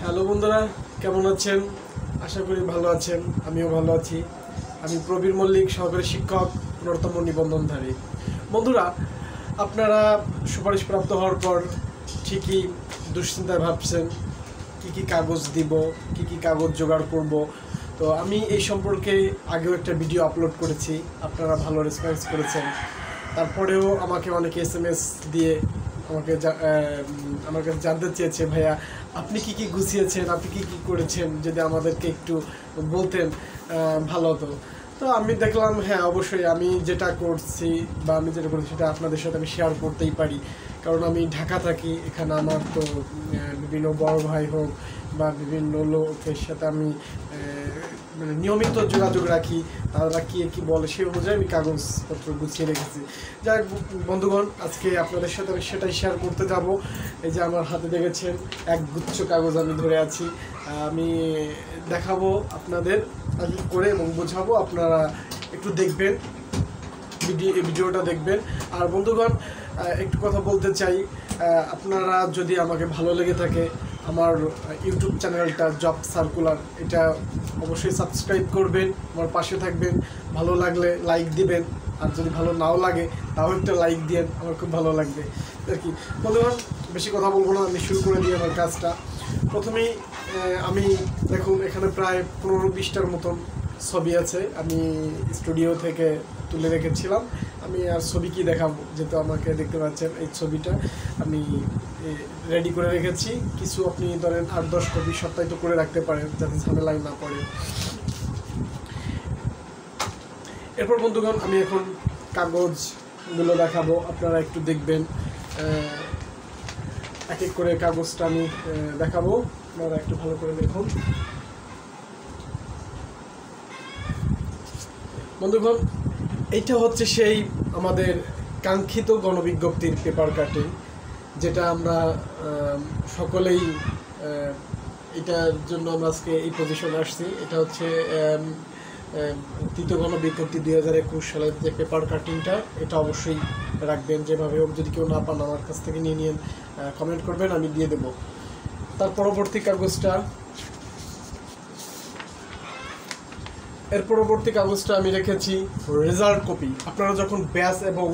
Hello বন্ধুরা, কেমন আছেন? আশা করি ভালো আছেন। আমিও ভালো আছি। আমি প্রবীর মল্লিক, সহকারী শিক্ষক, 15তম নিবন্ধনধারী। বন্ধুরা, আপনারা সুপারিশপ্রাপ্ত হওয়ার পর ঠিকই দুশ্চিন্তায় ভাবছেন কি কি কাগজ দিব, কি কি কাগজ জোগাড় করব। তো আমি এই সম্পর্কে আগেও একটা ভিডিও আপলোড করেছি, আপনারা ভালো রেসপন্স করেছেন। তারপরেও আমাকে অনেকে SMS দিয়ে আমার কাছে জানতে চেয়েছে, ভাইয়া আপনি কি কি গুছিয়েছেন, আপনি কি কি করেছেন, যদি আমাদেরকে একটু বলতেন ভালো হতো। তো আমি দেখলাম হ্যাঁ অবশ্যই আমি যেটা করছি বা আমি যেটা করছি সেটা আপনাদের সাথে আমি শেয়ার করতেই পারি। কারণ আমি ঢাকা থাকি, এখানে আমার তো বিভিন্ন বড় ভাই হোক বা বিভিন্ন লোকের সাথে আমি মানে নিয়মিত যোগাযোগ রাখি। তারা কি বলে সেই অনুযায়ী আমি কাগজপত্র গুছিয়ে রেখেছি। যাই বন্ধুগণ, আজকে আপনাদের সাথে আমি সেটাই শেয়ার করতে যাব। এই যে আমার হাতে দেখেছেন এক গুচ্ছ কাগজ আমি ধরে আছি। আমি দেখাবো আপনাদের করে এবং বোঝাবো, আপনারা একটু দেখবেন, ভিডিওটা দেখবেন। আর বন্ধুগণ, একটু কথা বলতে চাই, আপনারা যদি আমাকে ভালো লেগে থাকে, আমার ইউটিউব চ্যানেলটা জব সার্কুলার, এটা অবশ্যই সাবস্ক্রাইব করবেন, আমার পাশে থাকবেন। ভালো লাগলে লাইক দিবেন, আর যদি ভালো নাও লাগে তাও একটা লাইক দিয়েন, আমার খুব ভালো লাগবে আর কি। বন্ধুগণ, বেশি কথা বলবো না, আমি শুরু করে দিই আমার কাজটা। প্রথমেই আমি দেখুন এখানে প্রায় 15-20টার মতন ছবি আছে, আমি স্টুডিও থেকে তুলে রেখেছিলাম। আমি আর ছবি কি দেখাবো, যেহেতু আমাকে দেখতে পাচ্ছেন এই ছবিটা আমি রেডি করে রেখেছি। কিছু আপনি ধরেন 8-10 কপি সপ্তাহে তো করে রাখতে পারেন, যাতে ঝামেলায় না পড়ে। এরপর বন্ধুগণ, আমি এখন কাগজগুলো দেখাবো, আপনারা একটু দেখবেন। এক এক করে কাগজটা আমি দেখাবো, আপনারা একটু ভালো করে দেখুন। বন্ধুগণ, এইটা হচ্ছে সেই আমাদের কাঙ্ক্ষিত গণবিজ্ঞপ্তির পেপার কাটিং, যেটা আমরা সকলেই এটার জন্য আমরা আজকে এই পজিশনে আসছি। এটা হচ্ছে তৃতীয় গণবিজ্ঞপ্তি 2021 সালের যে পেপার কাটিংটা, এটা অবশ্যই রাখবেন। যেভাবে হোক, যদি কেউ না পান আমার কাছ থেকে নিয়ে নিন, কমেন্ট করবেন, আমি দিয়ে দেবো। তার পরবর্তী কাগজটা, এর পরবর্তী কাগজটা আমি রেখেছি রেজাল্ট কপি। আপনারা যখন ব্যাচ এবং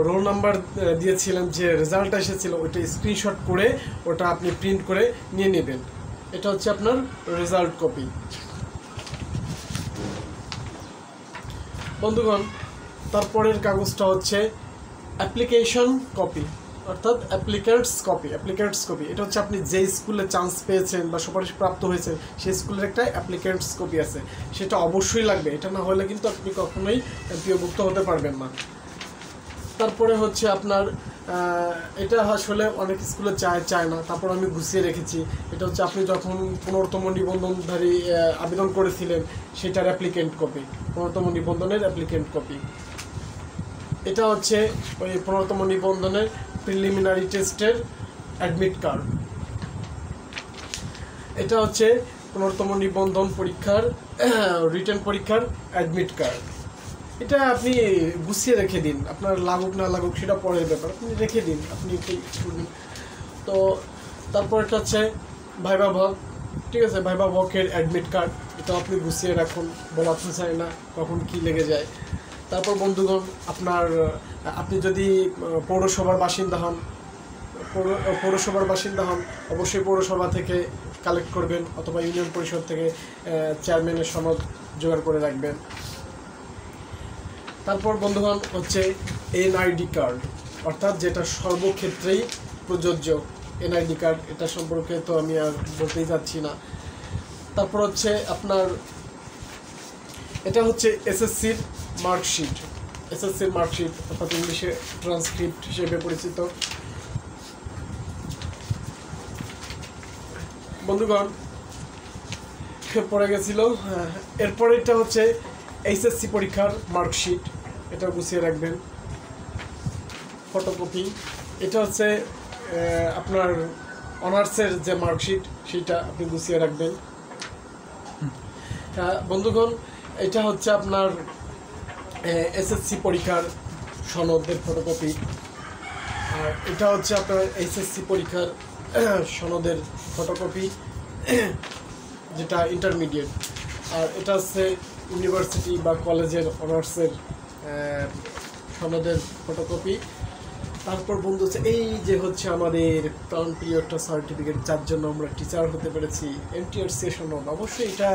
রোল নাম্বার দিয়েছিলেন, যে রেজাল্টটা এসেছিল, ওইটা স্ক্রিনশট করে ওটা আপনি প্রিন্ট করে নিয়ে নেবেন। এটা হচ্ছে আপনার রেজাল্ট কপি। বন্ধুগণ, তারপরের কাগজটা হচ্ছে অ্যাপ্লিকেশন কপি, অর্থাৎ অ্যাপ্লিকেন্টস কপি। এটা হচ্ছে আপনি যে স্কুলে চান্স পেয়েছেন বা সুপারিশ প্রাপ্ত হয়েছেন, সেই স্কুলের একটা অ্যাপ্লিকেন্টস কপি আছে, সেটা অবশ্যই লাগবে। এটা না হলে কিন্তু আপনি কখনোই এমপিওভুক্ত হতে পারবেন না। তারপরে হচ্ছে আপনার এটা আসলে অনেক স্কুলে চায় না, তারপর আমি গুছিয়ে রেখেছি। এটা হচ্ছে আপনি যখন 15তম নিবন্ধনধারী আবেদন করেছিলেন, সেটার অ্যাপ্লিকেন্ট কপি, 15তম নিবন্ধনের অ্যাপ্লিকেন্ট কপি। এটা হচ্ছে ওই 15তম নিবন্ধনের প্রিলিমিনারি টেস্টের অ্যাডমিট কার্ড। এটা হচ্ছে 15তম নিবন্ধন পরীক্ষার রিটেন পরীক্ষার অ্যাডমিট কার্ড। এটা আপনি গুছিয়ে রেখে দিন, আপনার লাগুক না লাগুক সেটা পরের ব্যাপার, আপনি রেখে দিন, আপনি স্টুডেন্ট তো। তারপর এটা হচ্ছে ভাইবা ভক, ঠিক আছে, ভাইবা ভকের অ্যাডমিট কার্ড, এটা আপনি গুছিয়ে রাখুন, বলাতে চাই না কখন কি লেগে যায়। তারপর বন্ধুগণ, আপনি যদি পৌরসভার বাসিন্দা হন, অবশ্যই পৌরসভা থেকে কালেক্ট করবেন, অথবা ইউনিয়ন পরিষদ থেকে চেয়ারম্যানের সনদ জোগাড় করে রাখবেন। তারপর বন্ধুগণ হচ্ছে এনআইডি কার্ড, অর্থাৎ যেটা সর্বক্ষেত্রেই প্রযোজ্য এনআইডি কার্ড, এটা সম্পর্কে তো আমি আর বলতেই যাচ্ছি না। তারপর হচ্ছে আপনার এটা হচ্ছে এসএসসির মার্কশিট, অর্থাৎ ইংলিশে ট্রান্সক্রিপ্ট হিসেবে পরিচিত। বন্ধুগণ, পড়ে গেছিল। এরপরে এটা হচ্ছে এইচএসসি পরীক্ষার মার্কশিট, এটা গুছিয়ে রাখবেন, ফটোকপি। এটা হচ্ছে আপনার অনার্সের যে মার্কশিট, সেটা আপনি গুছিয়ে রাখবেন। বন্ধুগণ, এটা হচ্ছে আপনার এসএসসি পরীক্ষার সনদের ফটোকপি, আর এটা হচ্ছে আপনার এইচএসসি পরীক্ষার সনদের ফটোকপি। যেটা ইন্টারমিডিয়েট, আর এটা হচ্ছে ইউনিভার্সিটি বা কলেজের অনার্সের সনদের ফটোকপি। তারপর বন্ধু হচ্ছে এই যে হচ্ছে আমাদের প্রাণপ্রিয় একটা সার্টিফিকেট, যার জন্য আমরা টিচার হতে পেরেছি, ntrca সনদ। অবশ্যই এটা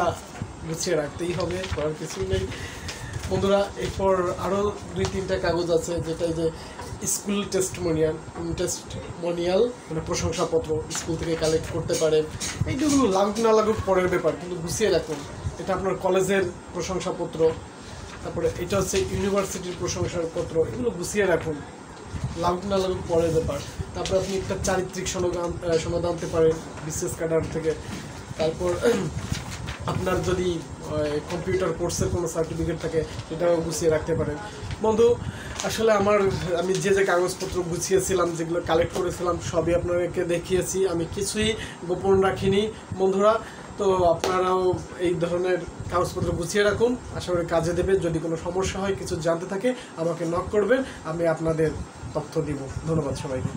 গুছিয়ে রাখতেই হবে, করার কিছুই নেই বন্ধুরা। এরপর আরও 2-3টা কাগজ আছে, যেটা যে স্কুল টেস্টমোনিয়াল মানে প্রশংসাপত্র স্কুল থেকে কালেক্ট করতে পারেন। এইগুলো লাগুক না লাগুক পরের ব্যাপার, কিন্তু গুছিয়ে রাখুন। এটা আপনার কলেজের প্রশংসাপত্র। তারপরে এটা হচ্ছে ইউনিভার্সিটির প্রশংসাপত্র, এগুলো গুছিয়ে রাখুন, লাগুক না লাগুক পরের ব্যাপার। তারপর আপনি একটা চারিত্রিক সনদ আনতে পারেন বিসিএস ক্যাডার থেকে। তারপর আপনার যদি কম্পিউটার কোর্সের কোনো সার্টিফিকেট থাকে সেটাও গুছিয়ে রাখতে পারেন বন্ধু। আসলে আমি যে কাগজপত্র গুছিয়েছিলাম, যেগুলো কালেক্ট করেছিলাম, সবই আপনাদেরকে দেখিয়েছি, আমি কিছুই গোপন রাখিনি বন্ধুরা। তো আপনারাও এই ধরনের কাগজপত্র গুছিয়ে রাখুন, আশা করি কাজে দেবে। যদি কোনো সমস্যা হয়, কিছু জানতে থাকে, আমাকে নক করবেন, আমি আপনাদের তথ্য দিব। ধন্যবাদ সবাইকে।